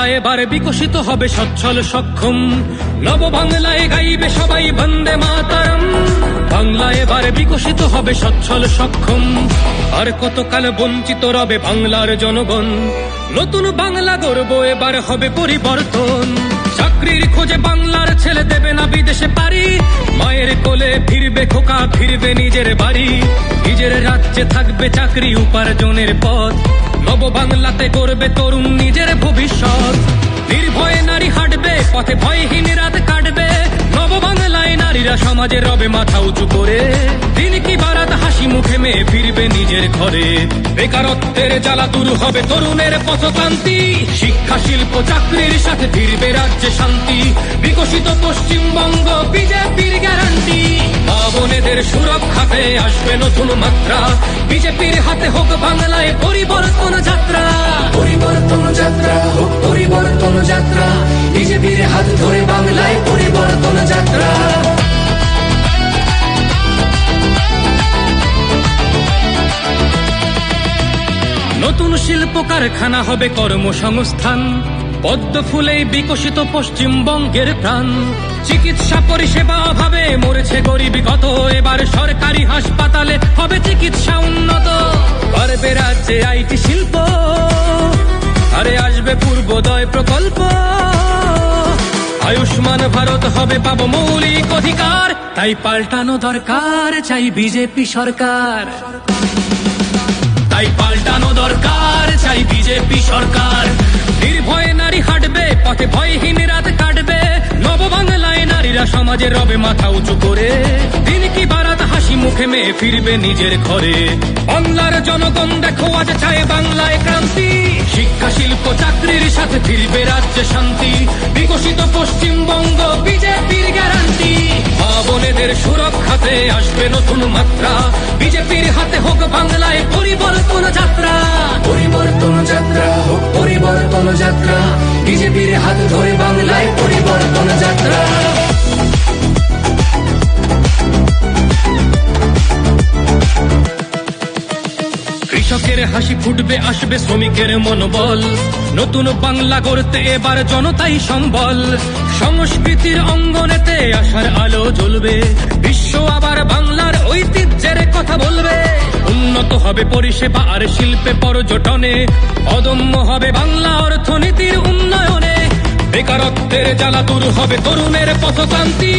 বাংলা এবারে বিকশিত হবে সচ্ছল সক্ষম, নব বাংলায় গাইবে সবাই বন্দে মাতরম। বাংলা এবারে বিকশিত হবে সচ্ছল সক্ষম, আর কতকাল বঞ্চিত রবে বাংলার জনগণ। নতুন বাংলা গর্ব এবার হবে পরিবর্তন। চাকরির খোঁজে বাংলার ছেলে দেবে না বিদেশে পাড়ি, মায়ের কোলে ফিরবে খোকা, ফিরবে নিজের বাড়ি। নিজের রাজ্যে থাকবে চাকরি উপার্জনের পথ, নব বাংলাতে গড়বে তরুণ নিজের ভবিষ্যৎ। নির্ভয়ে নারী হাঁটবে পথে, ভয়হীন রাত কাটবে। নব বাংলায় নারীরা সমাজে রবে মাথা উঁচু করে, দিন কি বারাত হাসি মুখে মেয়ে ফিরবে নিজের ঘরে। বেকারত্বের জ্বালা দূর হবে তরুণের পথক্রান্তি, শিক্ষা শিল্প চাকরির সাথে ফিরবে রাজ্যে শান্তি। বিকশিত পশ্চিমবঙ্গ বিজেপির গ্যারান্টি, মা বোনেদের সুরক্ষাতে আসবে নতুন মাত্রা। বিজেপির হাতে হোক বাংলায় পরিবর্তন যাত্রা, পরিবর্তন যাত্রা হোক পরিবর্তন যাত্রা, বিজেপির হাত ধরে বাংলায় পরিবর্তন যাত্রা। নতুন শিল্প কারখানা হবে কর্মসংস্থান, পদ্ম ফুলেই বিকশিত পশ্চিমবঙ্গের প্রাণ। চিকিৎসা পরিষেবা অভাবে মরেছে গরিবী কত, এবার সরকারি হাসপাতালে হবে চিকিৎসা উন্নত। বাড়বে রাজ্যে আইটি শিল্প, আরে আসবে পূর্বোদয় প্রকল্প। আয়ুষ্মান ভারত হবে পাবো মৌলিক অধিকার, তাই পাল্টানো দরকার চাই বিজেপি সরকার। তাই পাল্টানো দরকার চাই বিজেপি সরকার। নির্ভয়ে নারী হাঁটবে পথে, ভয়হীন রাত কাটবে। নব বাংলায় নারীরা সমাজে রবে মাথা উঁচু করে, দিন কি বারাত হাসি মুখে মেয়ে ফিরবে নিজের ঘরে। বাংলার জনগণ দেখো আজ চায় বাংলায় ক্রান্তি, শিক্ষা শিল্প চাকরির সাথে ফিরবে রাজ্যে শান্তি। বিকশিত পশ্চিমবঙ্গ বিজেপির গ্যারান্টি, মা বোনেদের সুরক্ষাতে আসবে নতুন মাত্রা। বিজেপির হাতে হোক বাংলায় পরিবর্তন যাত্রা, পরিবর্তন যাত্রা হোক পরিবর্তন যাত্রা, বিজেপির হাত ধরে বাংলায় পরিবর্তন যাত্রা। কৃষকের হাসি ফুটবে, আসবে শ্রমিকের মনোবল। নতুন বাংলা গড়তে এবার জনতাই সম্বল। সংস্কৃতির অঙ্গনেতে আশার আলো জ্বলবে, বিশ্ব আবার বাংলার ঐতিহ্যের কথা বলবে। উন্নত হবে পরিষেবা আর শিল্পে পর্যটনে, অদম্য হবে বাংলা অর্থনীতির উন্নয়নে। বেকারত্বের জ্বালা দূর হবে তরুণের পথক্রান্তি।